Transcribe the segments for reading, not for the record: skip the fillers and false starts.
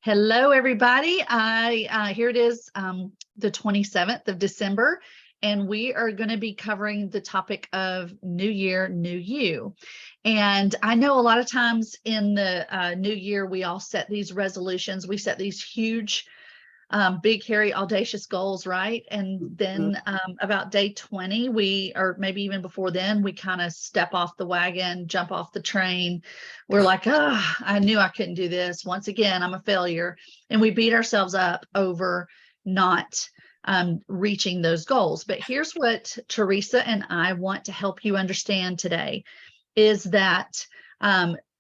Hello, everybody. Here it is, the 27th of December, and we are going to be covering the topic of New Year, New You. And I know a lot of times in the new year, we all set these resolutions. We set these huge, big, hairy, audacious goals, right? And then about day 20, or maybe even before then, we kind of step off the wagon, jump off the train. We're like, I knew I couldn't do this. Once again, I'm a failure. And we beat ourselves up over not reaching those goals. But here's what Teresa and I want to help you understand today is that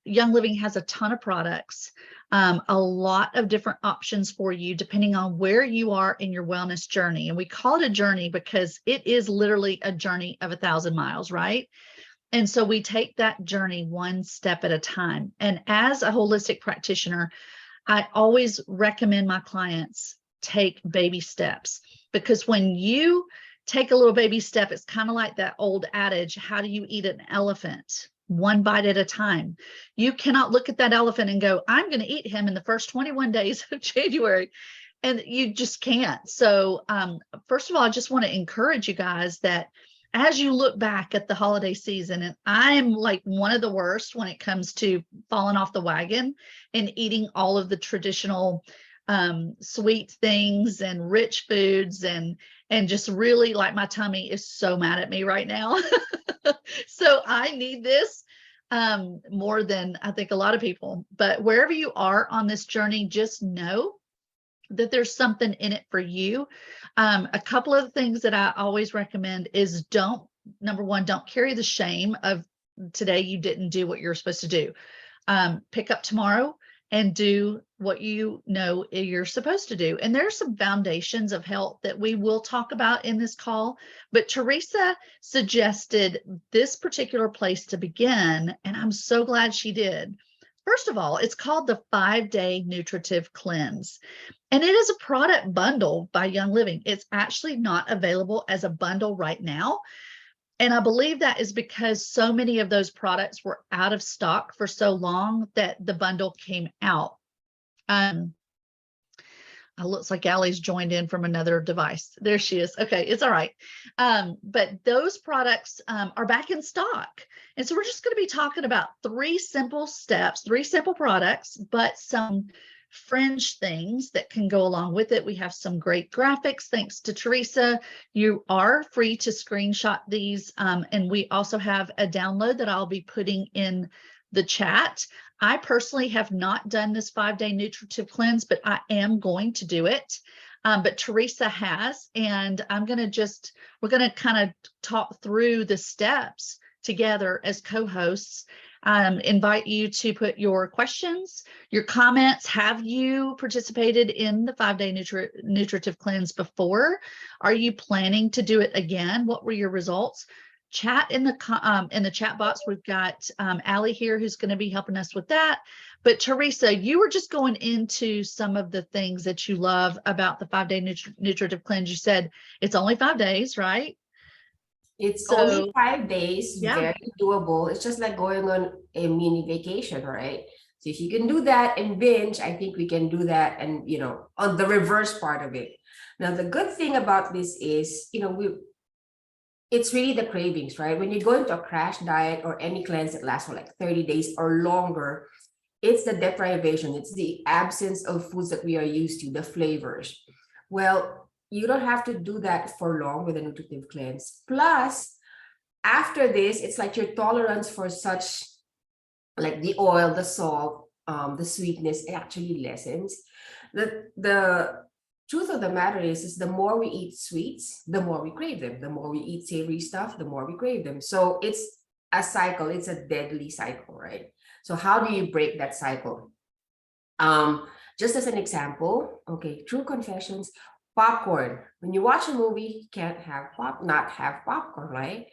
Young Living has a ton of products, a lot of different options for you depending on where you are in your wellness journey. And we call it a journey because it is literally a journey of 1,000 miles, right? And so we take that journey one step at a time. And as a holistic practitioner, I always recommend my clients take baby steps, because when you take a little baby step, it's kind of like that old adage, how do you eat an elephant? One bite at a time. You cannot look at that elephant and go, I'm going to eat him in the first 21 days of January. And you just can't. So first of all, I just want to encourage you guys that as you look back at the holiday season, and I'm like one of the worst when it comes to falling off the wagon and eating all of the traditional sweet things and rich foods, and just really, like, my tummy is so mad at me right now. So I need this more than I think a lot of people. But wherever you are on this journey, just know that there's something in it for you. A couple of things that I always recommend is number one, don't carry the shame of today you didn't do what you're supposed to do. Pick up tomorrow and do what you know you're supposed to do. And there's some foundations of health that we will talk about in this call, but Teresa suggested this particular place to begin, and I'm so glad she did. First of all, it's called the 5-Day Nutritive Cleanse, and it is a product bundle by Young Living. It's actually not available as a bundle right now. And I believe that is because so many of those products were out of stock for so long that the bundle came out. It looks like Allie's joined in from another device. There she is. Okay, it's all right. But those products are back in stock. And so we're just going to be talking about 3 simple steps, 3 simple products, but some fringe things that can go along with it. We have some great graphics thanks to Teresa. You are free to screenshot these, and we also have a download that I'll be putting in the chat. I personally have not done this 5-day nutritive cleanse, but I am going to do it. But Teresa has, and we're going to kind of talk through the steps together as co-hosts. Invite you to put your questions, your comments. Have you participated in the 5-day nutritive cleanse before? Are you planning to do it again? What were your results? Chat in the chat box. We've got Allie here who's going to be helping us with that. But Teresa, you were just going into some of the things that you love about the 5-day nutritive cleanse. You said it's only 5 days, right? It's only 5 days, yeah. Very doable. It's just like going on a mini vacation, right? So if you can do that and binge, I think we can do that, and on the reverse part of it. Now, the good thing about this is, it's really the cravings, right? When you go into a crash diet or any cleanse that lasts for like 30 days or longer, it's the deprivation. It's the absence of foods that we are used to, the flavors. Well, you don't have to do that for long with a nutritive cleanse. Plus, after this, it's like your tolerance for such, like the oil, the salt, the sweetness, it actually lessens. The truth of the matter is the more we eat sweets, the more we crave them. The more we eat savory stuff, the more we crave them. So it's a cycle. It's a deadly cycle, right? So how do you break that cycle? Just as an example, okay, true confessions. Popcorn. When you watch a movie, you can't not have popcorn, right?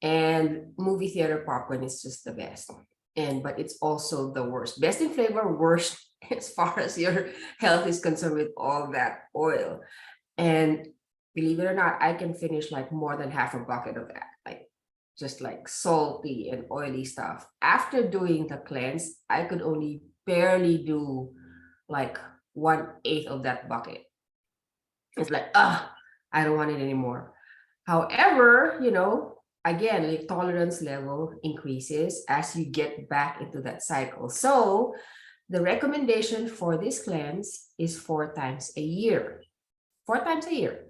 And movie theater popcorn is just the best. But it's also the worst. Best in flavor, worst as far as your health is concerned with all that oil. And believe it or not, I can finish like more than half a bucket of that, like just like salty and oily stuff. After doing the cleanse, I could only barely do like 1/8 of that bucket. It's like, I don't want it anymore. However, again, like tolerance level increases as you get back into that cycle. So the recommendation for this cleanse is 4 times a year. 4 times a year.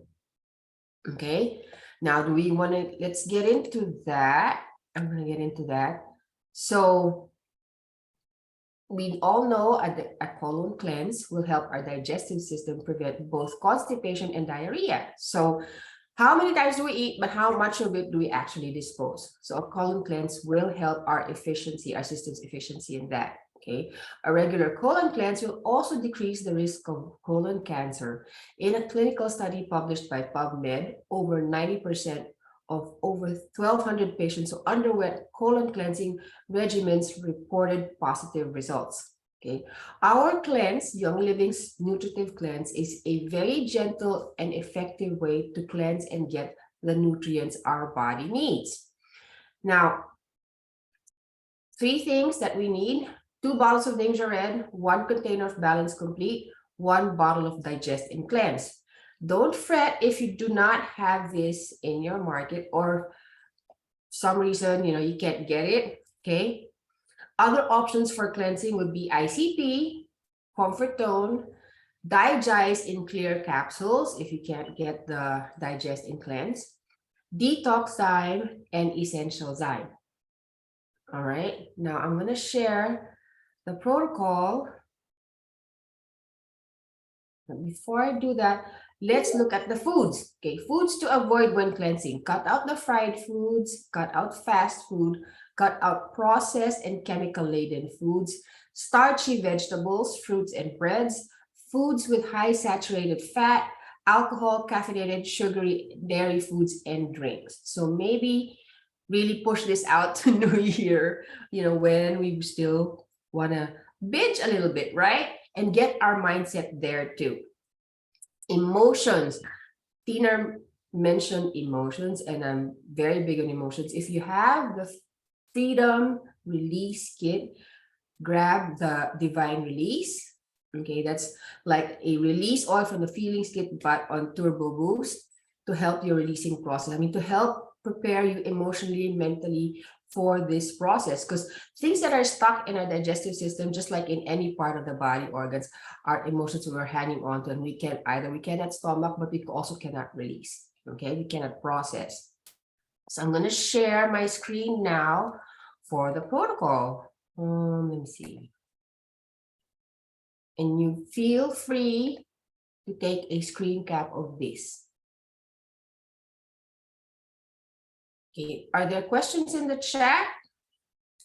Okay. Now, do we want to, let's get into that. I'm going to get into that. So we all know a colon cleanse will help our digestive system prevent both constipation and diarrhea. So how many times do we eat, but how much of it do we actually dispose? So a colon cleanse will help our efficiency, our system's efficiency in that. Okay. A regular colon cleanse will also decrease the risk of colon cancer. In a clinical study published by PubMed, over 90% of over 1,200 patients who underwent colon cleansing regimens reported positive results. Okay, our cleanse, Young Living's nutritive cleanse, is a very gentle and effective way to cleanse and get the nutrients our body needs. Now, 3 things that we need: 2 bottles of Ninja Red, 1 container of Balance Complete, 1 bottle of Digest and Cleanse. Don't fret if you do not have this in your market or some reason, you can't get it, okay? Other options for cleansing would be ICP, Comfort Tone, Digest in clear capsules if you can't get the Digest and Cleanse, Detox Zyme, and Essential Zyme. All right, now I'm going to share the protocol. But before I do that, let's look at the foods. Okay, foods to avoid when cleansing. Cut out the fried foods, cut out fast food, cut out processed and chemical-laden foods, starchy vegetables, fruits and breads, foods with high saturated fat, alcohol, caffeinated, sugary, dairy foods, and drinks. So maybe really push this out to New Year, when we still want to binge a little bit, right? And get our mindset there too. Emotions. Tina mentioned emotions, and I'm very big on emotions. If you have the Freedom Release Kit, grab the Divine Release. Okay, that's like a release oil from the Feelings Kit, but on Turbo Boost to help your releasing process. To help prepare you emotionally, mentally for this process, because things that are stuck in our digestive system, just like in any part of the body organs, are emotions we're hanging on to, and we cannot stomach, but we also cannot release. Okay, we cannot process. So I'm going to share my screen now for the protocol. Let me see. And you feel free to take a screen cap of this. Okay, are there questions in the chat,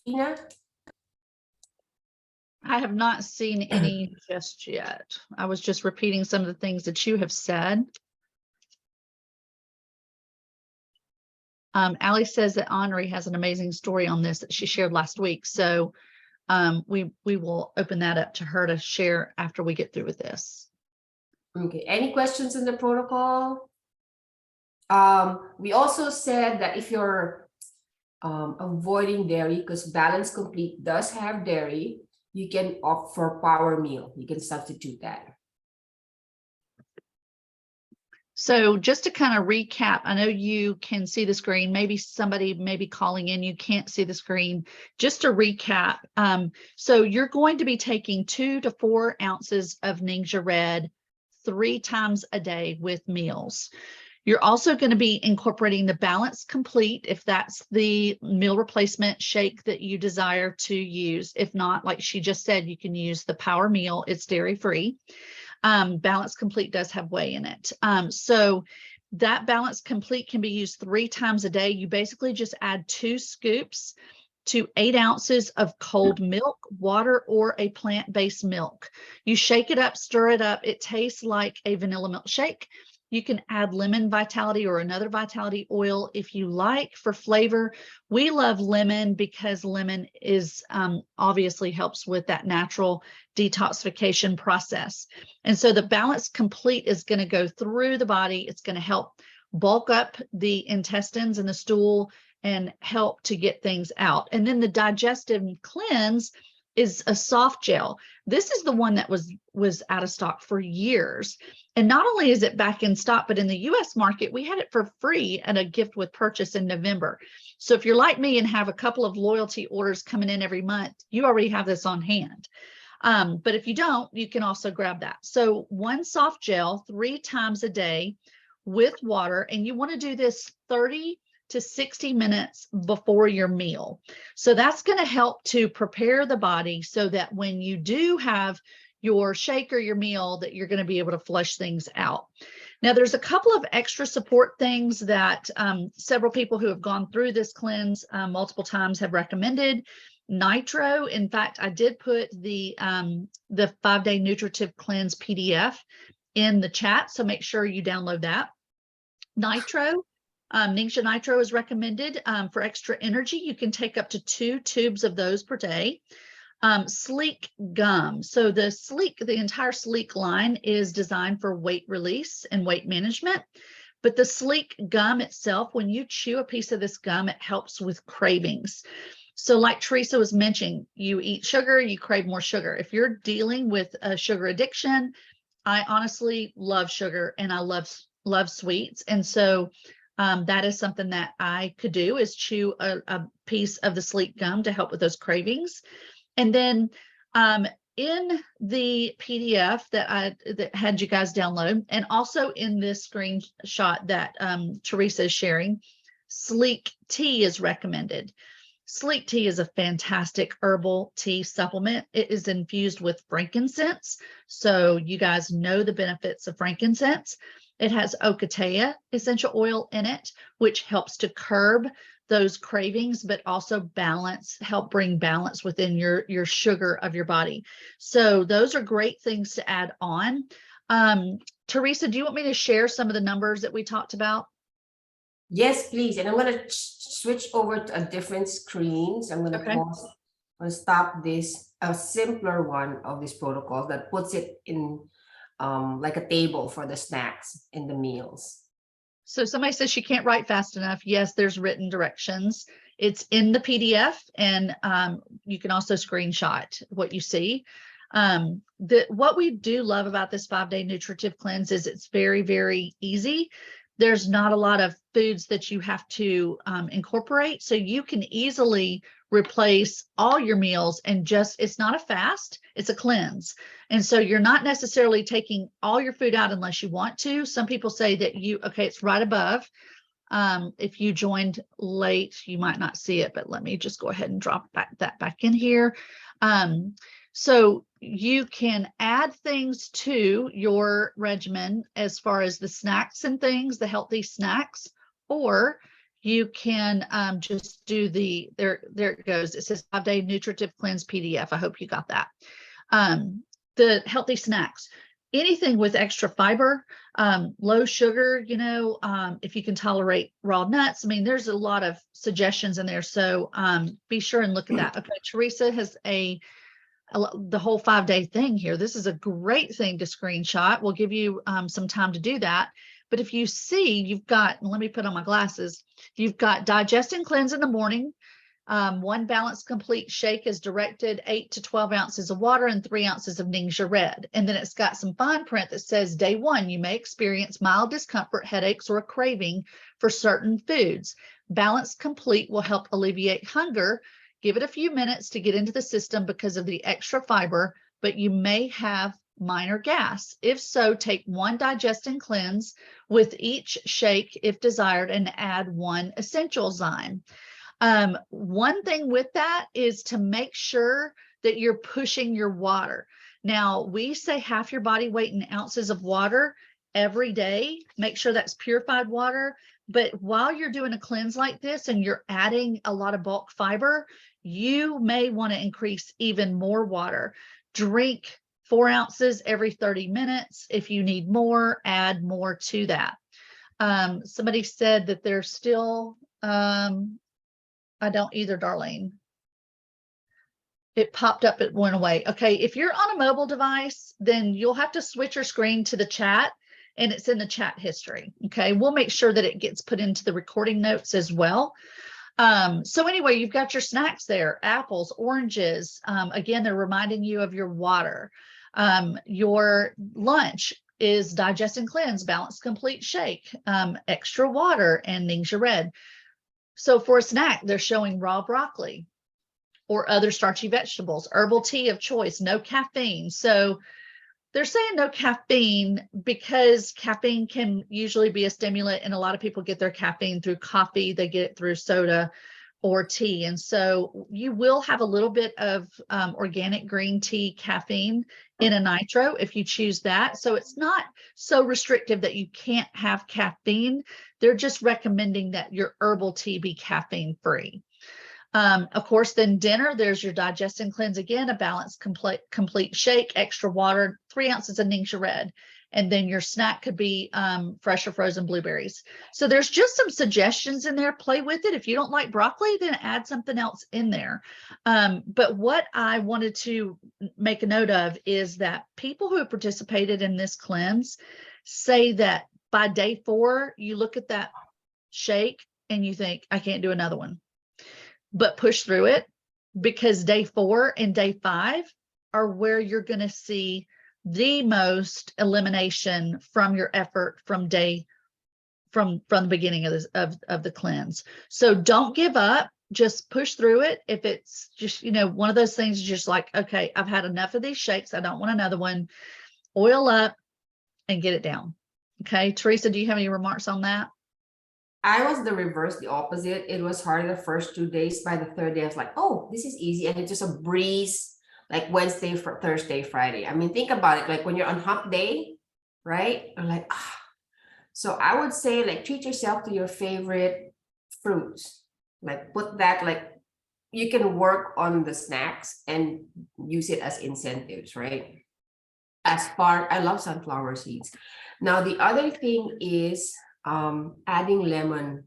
Tina? I have not seen any just yet. I was just repeating some of the things that you have said. Allie says that Henri has an amazing story on this that she shared last week. So we will open that up to her to share after we get through with this. Okay, any questions in the protocol? We also said that if you're avoiding dairy, because Balance Complete does have dairy, you can opt for Power Meal. You can substitute that. So just to kind of recap, I know you can see the screen. Maybe somebody may be calling in, you can't see the screen. Just to recap, so you're going to be taking 2 to 4 ounces of Ninja Red 3 times a day with meals. You're also going to be incorporating the Balance Complete if that's the meal replacement shake that you desire to use. If not, like she just said, you can use the Power Meal. It's dairy-free. Balance Complete does have whey in it. So that Balance Complete can be used 3 times a day. You basically just add 2 scoops to 8 ounces of cold milk, water, or a plant-based milk. You shake it up, stir it up. It tastes like a vanilla milkshake. You can add lemon vitality or another vitality oil if you like for flavor. We love lemon because lemon is obviously helps with that natural detoxification process. And so the Balance Complete is going to go through the body. It's going to help bulk up the intestines and the stool and help to get things out. And then the Digestive Cleanse is a soft gel. This is the one that was out of stock for years. And not only is it back in stock, but in the US market, we had it for free at a gift with purchase in November. So if you're like me and have a couple of loyalty orders coming in every month, you already have this on hand. But if you don't, you can also grab that. So one soft gel 3 times a day with water, and you want to do this 30 to 60 minutes before your meal. So that's going to help to prepare the body so that when you do have your shake or your meal, that you're going to be able to flush things out. Now, there's a couple of extra support things that several people who have gone through this cleanse multiple times have recommended. Nitro. In fact, I did put the 5-day nutritive cleanse PDF in the chat, so make sure you download that. Nitro, Ningxia Nitro is recommended for extra energy. You can take up to 2 tubes of those per day. Sleek gum. So the entire Sleek line is designed for weight release and weight management. But the Sleek gum itself, when you chew a piece of this gum, it helps with cravings. So like Teresa was mentioning, you eat sugar, you crave more sugar. If you're dealing with a sugar addiction, I honestly love sugar and I love sweets. And so that is something that I could do, is chew a piece of the Sleek gum to help with those cravings. And then in the PDF that had you guys download, and also in this screenshot that Teresa is sharing, Sleek tea is recommended. Sleek tea is a fantastic herbal tea supplement. It is infused with frankincense. So you guys know the benefits of frankincense. It has ocotea essential oil in it, which helps to curb those cravings, but also help bring balance within your sugar of your body. So those are great things to add on. Teresa, do you want me to share some of the numbers that we talked about? Yes, please. And I'm going to switch over to a different screen. So I'm going to pause. I'm going to stop this, a simpler one of this protocol that puts it in like a table for the snacks in the meals. So somebody says she can't write fast enough. Yes, there's written directions. It's in the PDF, and you can also screenshot what you see. What we do love about this 5-day nutritive cleanse is it's very, very easy. There's not a lot of foods that you have to incorporate. So you can easily replace all your meals and it's not a fast, it's a cleanse. And so you're not necessarily taking all your food out unless you want to. Some people say that it's right above. If you joined late, you might not see it, but let me just go ahead and drop that back in here. So you can add things to your regimen as far as the snacks and things, the healthy snacks, or you can just do there it goes. It says 5-day nutritive cleanse PDF. I hope you got that. The healthy snacks, anything with extra fiber, low sugar, if you can tolerate raw nuts. I mean, there's a lot of suggestions in there. So be sure and look at that. Okay, Teresa has the whole 5-day thing here. This is a great thing to screenshot. We'll give you some time to do that. But if you see, you've got, let me put on my glasses, you've got digest and cleanse in the morning. 1 balanced complete shake is directed, 8 to 12 ounces of water and 3 ounces of Ningxia Red. And then it's got some fine print that says day 1, you may experience mild discomfort, headaches, or a craving for certain foods. Balanced complete will help alleviate hunger. Give it a few minutes to get into the system because of the extra fiber, but you may have minor gas. If so, take 1 digest and cleanse with each shake if desired, and add 1 essential zyme. One thing with that is to make sure that you're pushing your water. Now, we say half your body weight in ounces of water every day. Make sure that's purified water. But while you're doing a cleanse like this and you're adding a lot of bulk fiber, you may want to increase even more water. Drink 4 ounces every 30 minutes. If you need more, add more to that. Somebody said that they're still, I don't either, Darlene. It popped up, it went away. Okay, if you're on a mobile device, then you'll have to switch your screen to the chat, and it's in the chat history. Okay, we'll make sure that it gets put into the recording notes as well. So anyway, you've got your snacks there, apples, oranges. Again, they're reminding you of your water. Your lunch is digest and cleanse, balanced, complete shake, extra water, and Ningxia red. So for a snack, they're showing raw broccoli or other starchy vegetables, herbal tea of choice, no caffeine. So they're saying no caffeine because caffeine can usually be a stimulant, and a lot of people get their caffeine through coffee, they get it through soda or tea. And so you will have a little bit of organic green tea caffeine in a nitro if you choose that. So it's not so restrictive that you can't have caffeine. They're just recommending that your herbal tea be caffeine free. Of course, then dinner, there's your digest and cleanse again, a balanced complete shake, extra water, 3 ounces of Ningxia red. And then your snack could be fresh or frozen blueberries. So there's just some suggestions in there. Play with it. If you don't like broccoli, then add something else in there. But what I wanted to make a note of is that people who have participated in this cleanse say that by day 4, you look at that shake and you think, I can't do another one. But push through it, because day 4 and day 5 are where you're going to see the most elimination from your effort from the beginning of this of the cleanse. So don't give up, just push through it. If it's just, one of those things, just like, okay, I've had enough of these shakes, I don't want another one, oil up and get it down. Okay, Teresa, do you have any remarks on that? I was the reverse, the opposite. It was hard the first 2 days. By the third day, I was like, oh, this is easy. And it's just a breeze, like Wednesday, Thursday, Friday. I mean, think about it. Like when you're on hump day, right? You're like, ah. So I would say, like, treat yourself to your favorite fruits. Like put that, like, you can work on the snacks and use it as incentives, right? I love sunflower seeds. Now, the other thing is adding lemon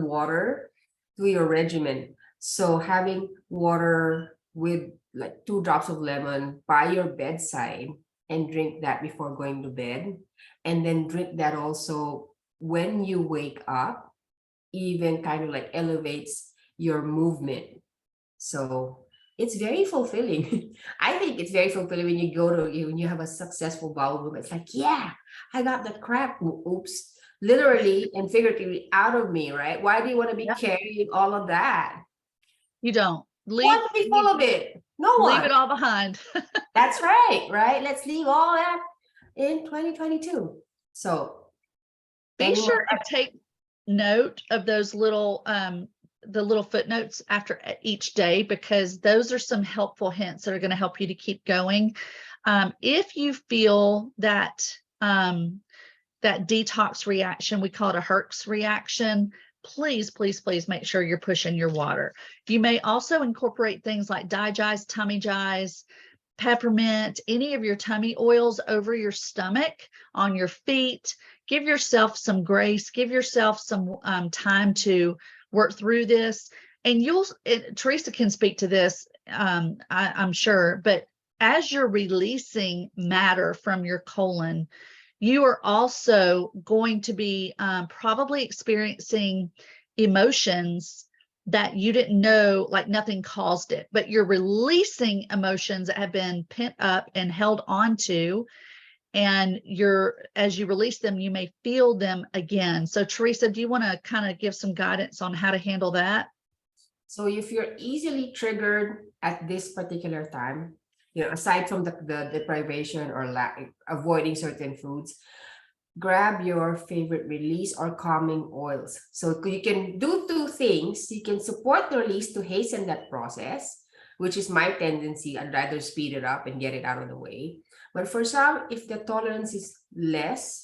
water to your regimen. So having water with like 2 drops of lemon by your bedside and drink that before going to bed. And then drink that also when you wake up, even kind of like elevates your movement. So it's very fulfilling. I think it's very fulfilling when when you have a successful bowel movement. It's like, yeah, I got that crap, oops, literally and figuratively out of me, right? Why do you want to be Yeah. carrying all of that? You don't Want to be full of it? No leave one. it all behind. That's right, right? Let's leave all that in 2022. So Be anyone, sure and take note of those little the little footnotes after each day, because those are some helpful hints that are going to help you to keep going. If you feel that that detox reaction, we call it a Herx reaction, please, please, please make sure you're pushing your water. You may also incorporate things like digize, tummy jize, peppermint, any of your tummy oils over your stomach, on your feet. Give yourself some grace, give yourself some time to work through this. And Teresa can speak to this, I'm sure, but as you're releasing matter from your colon, you are also going to be probably experiencing emotions that you didn't know, like nothing caused it, but you're releasing emotions that have been pent up and held onto. And as you release them, you may feel them again. So Teresa, do you want to kind of give some guidance on how to handle that? so if you're easily triggered at this particular time, aside from the deprivation or avoiding certain foods, grab your favorite release or calming oils. So you can do 2 things. You can support the release to hasten that process, which is my tendency. I'd rather speed it up and get it out of the way. But for some, if the tolerance is less,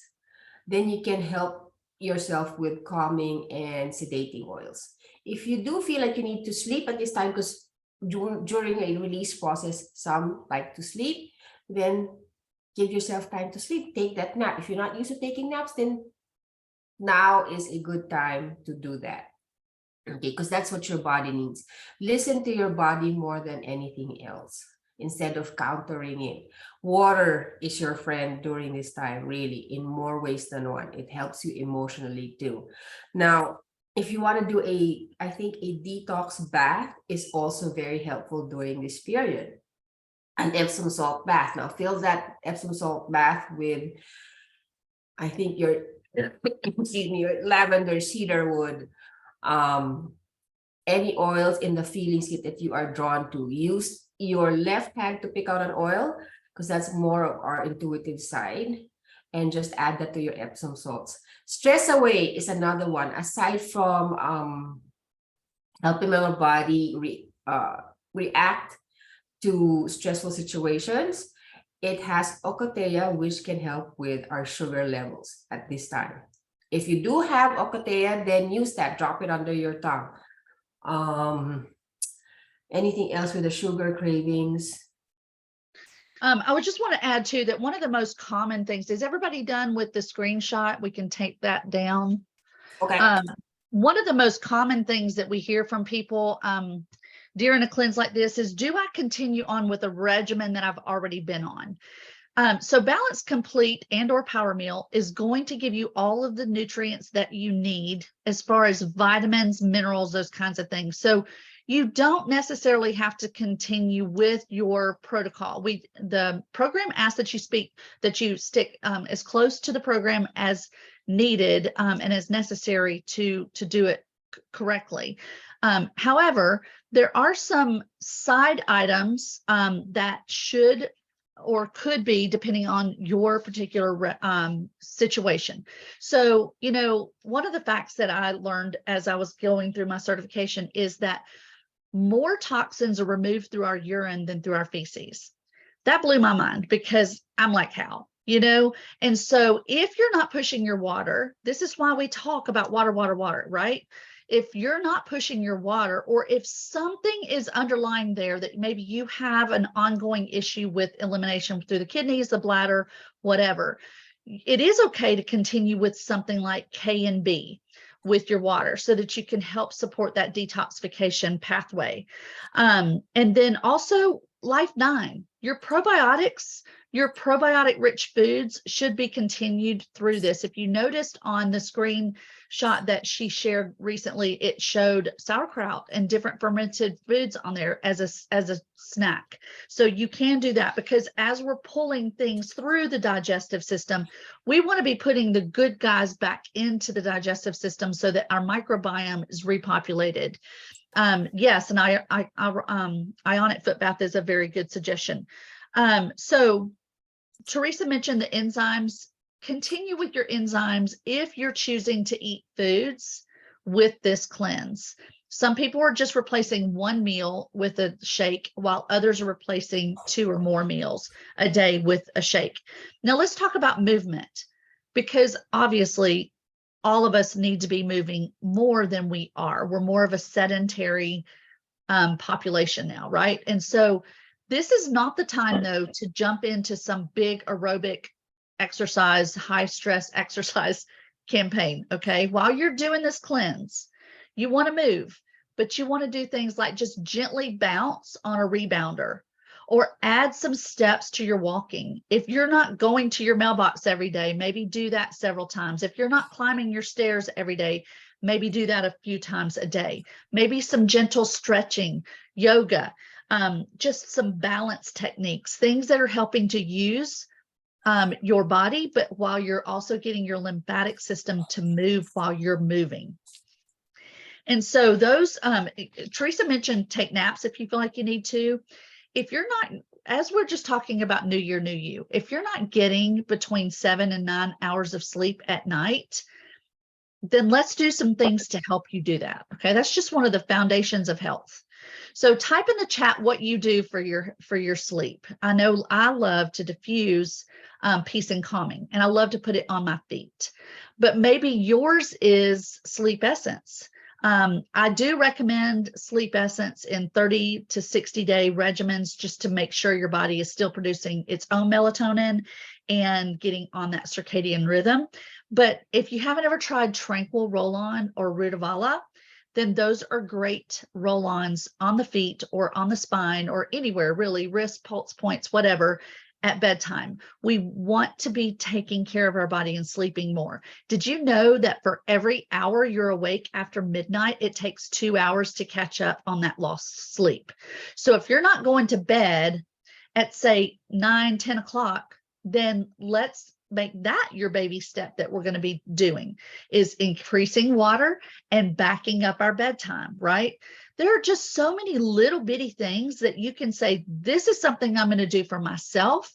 then you can help yourself with calming and sedating oils. If you do feel like you need to sleep at this time, because during a release process, some like to sleep, then give yourself time to sleep. Take that nap. If you're not used to taking naps, then now is a good time to do that. Okay, because that's what your body needs. Listen to your body more than anything else instead of countering it. Water is your friend during this time, really, in more ways than one. It helps you emotionally too. Now, if you want to do I think a detox bath is also very helpful during this period. An Epsom salt bath. Now fill that Epsom salt bath with, I think your, excuse me, your lavender, cedarwood, um, any oils in the feelings kit that you are drawn to. Use your left hand to pick out an oil because that's more of our intuitive side, and just add that to your Epsom salts. Stress away is another one. Aside from helping our body react to stressful situations, it has ocotea, which can help with our sugar levels at this time. If you do have ocotea, then use that. Drop it under your tongue. Anything else with the sugar cravings? I would just want to add too that one of the most common things is, everybody done with the screenshot? We can take that down. Okay. One of the most common things that we hear from people during a cleanse like this is, do I continue on with a regimen that I've already been on? So Balance Complete and or Power Meal is going to give you all of the nutrients that you need as far as vitamins, minerals, those kinds of things. So you don't necessarily have to continue with your protocol. The program asks that you stick as close to the program as needed and as necessary to do it correctly. However, there are some side items that should or could be, depending on your particular situation. So, one of the facts that I learned as I was going through my certification is that more toxins are removed through our urine than through our feces. That blew my mind, because I'm like, how? And so if you're not pushing your water, this is why we talk about water, right? If you're not pushing your water, or if something is underlying there that maybe you have an ongoing issue with elimination through the kidneys, the bladder, whatever, it is okay to continue with something like K and B with your water, so that you can help support that detoxification pathway. And then also Life 9, your probiotic rich foods should be continued through this. If you noticed on the screenshot that she shared recently, it showed sauerkraut and different fermented foods on there as a snack. So you can do that, because as we're pulling things through the digestive system, we want to be putting the good guys back into the digestive system so that our microbiome is repopulated. Yes, and ionic foot bath is a very good suggestion. So Teresa mentioned the enzymes. Continue with your enzymes if you're choosing to eat foods with this cleanse. Some people are just replacing one meal with a shake, while others are replacing 2 or more meals a day with a shake. Now let's talk about movement, because obviously all of us need to be moving more than we are. We're more of a sedentary population now, right? And so this is not the time, though, to jump into some big aerobic exercise, high stress exercise campaign. Okay. While you're doing this cleanse, you want to move, but you want to do things like just gently bounce on a rebounder, or add some steps to your walking. If you're not going to your mailbox every day, maybe do that several times. If you're not climbing your stairs every day, maybe do that a few times a day. Maybe some gentle stretching, yoga, just some balance techniques, things that are helping to use your body, but while you're also getting your lymphatic system to move while you're moving. And so those, Teresa mentioned take naps if you feel like you need to. If you're not, as we're just talking about New Year, New You, if you're not getting between 7 and 9 hours of sleep at night, then let's do some things to help you do that. Okay. That's just one of the foundations of health. So type in the chat what you do for your sleep. I know I love to diffuse peace and calming, and I love to put it on my feet, but maybe yours is Sleep Essence. I do recommend Sleep Essence in 30 to 60 day regimens, just to make sure your body is still producing its own melatonin and getting on that circadian rhythm. But if you haven't ever tried Tranquil Roll-On or Rutavala, then those are great roll-ons on the feet or on the spine or anywhere, really, wrist, pulse points, whatever. at bedtime. We want to be taking care of our body and sleeping more. Did you know that for every hour you're awake after midnight, it takes 2 hours to catch up on that lost sleep? So if you're not going to bed at, say, 9, 10 o'clock, then let's make that your baby step that we're going to be doing, is increasing water and backing up our bedtime, right? There are just so many little bitty things that you can say, this is something I'm going to do for myself.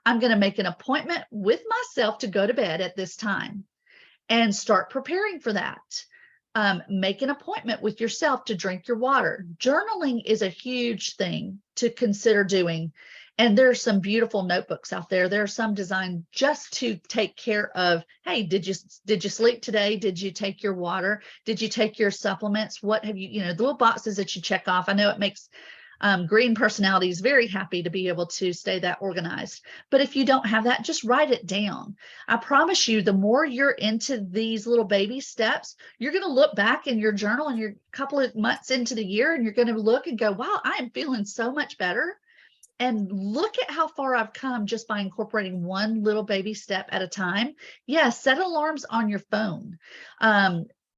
I'm going to make an appointment with myself to go to bed at this time and start preparing for that. Make an appointment with yourself to drink your water. Journaling is a huge thing to consider doing. And there's some beautiful notebooks out there. There are some designed just to take care of, hey, did you sleep today? Did you take your water? Did you take your supplements? What have you, the little boxes that you check off. I know it makes green personalities very happy to be able to stay that organized. But if you don't have that, just write it down. I promise you, the more you're into these little baby steps, you're going to look back in your journal and you're a couple of months into the year, and you're going to look and go, wow, I am feeling so much better. And look at how far I've come just by incorporating one little baby step at a time. Yes, set alarms on your phone.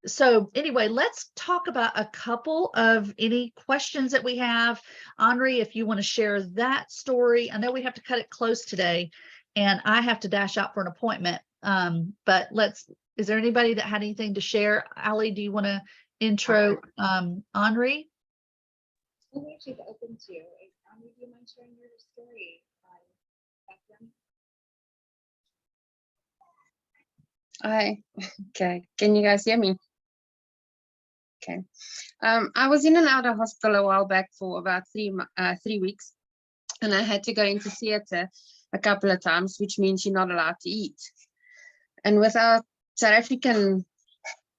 So anyway, let's talk about a couple of any questions that we have. Henri, if you want to share that story. I know we have to cut it close today, and I have to dash out for an appointment. But is there anybody that had anything to share? Ali, do you want to intro Henri? I'm actually open to. Do you mind sharing your story? Hi. Okay. Can you guys hear me? Okay. I was in and out of hospital a while back for about 3 weeks, and I had to go into theater a couple of times, which means you're not allowed to eat. And with our South African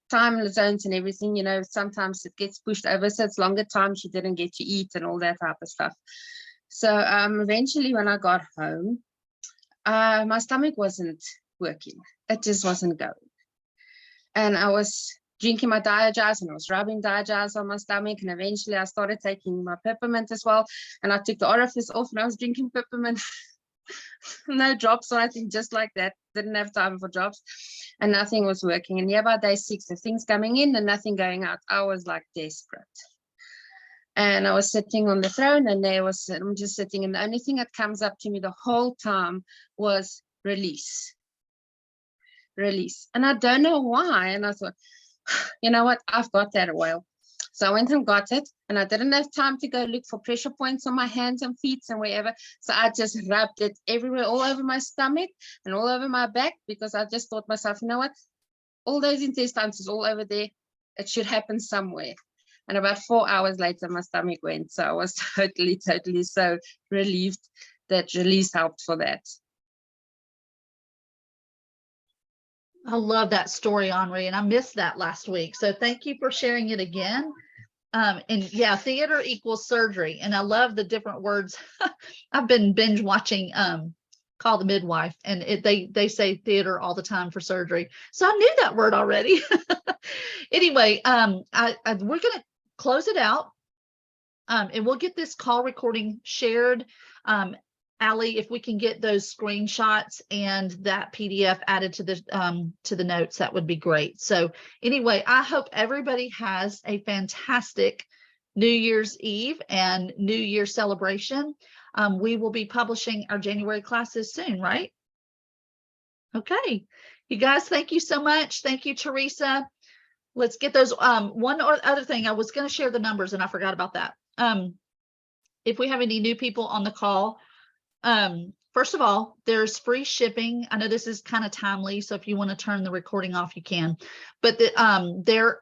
time zones and everything, sometimes it gets pushed over, so it's longer times you didn't get to eat and all that type of stuff. So eventually when I got home, my stomach wasn't working. It just wasn't going. And I was drinking my Diagas, and I was rubbing Diagas on my stomach, and eventually I started taking my peppermint as well, and I took the orifice off and I was drinking peppermint. No drops or anything, just like that. Didn't have time for drops, and nothing was working. And yeah, by day 6, the things coming in and nothing going out. I was like desperate. And I was sitting on the throne, and I'm just sitting, and the only thing that comes up to me the whole time was release. And I don't know why. And I thought, you know what, I've got that oil. So I went and got it, and I didn't have time to go look for pressure points on my hands and feet and wherever. So I just rubbed it everywhere, all over my stomach and all over my back, because I just thought myself, you know what, all those intestines is all over there. It should happen somewhere. And about 4 hours later, my stomach went. So I was totally so relieved that release helped for that. I love that story, Henri, and I missed that last week. So thank you for sharing it again. And yeah, theater equals surgery. And I love the different words. I've been binge watching Call the Midwife, and they say theater all the time for surgery. So I knew that word already. Anyway, we're going to close it out, and we'll get this call recording shared. Ali, if we can get those screenshots and that PDF added to the notes, that would be great. So anyway, I hope everybody has a fantastic New Year's Eve and New Year celebration. We will be publishing our January classes soon, right? Okay, you guys, thank you so much. Thank you, Teresa. Let's get those. One or other thing, I was going to share the numbers and I forgot about that. If we have any new people on the call, first of all, there's free shipping. I know this is kind of timely, so if you want to turn the recording off, you can. But there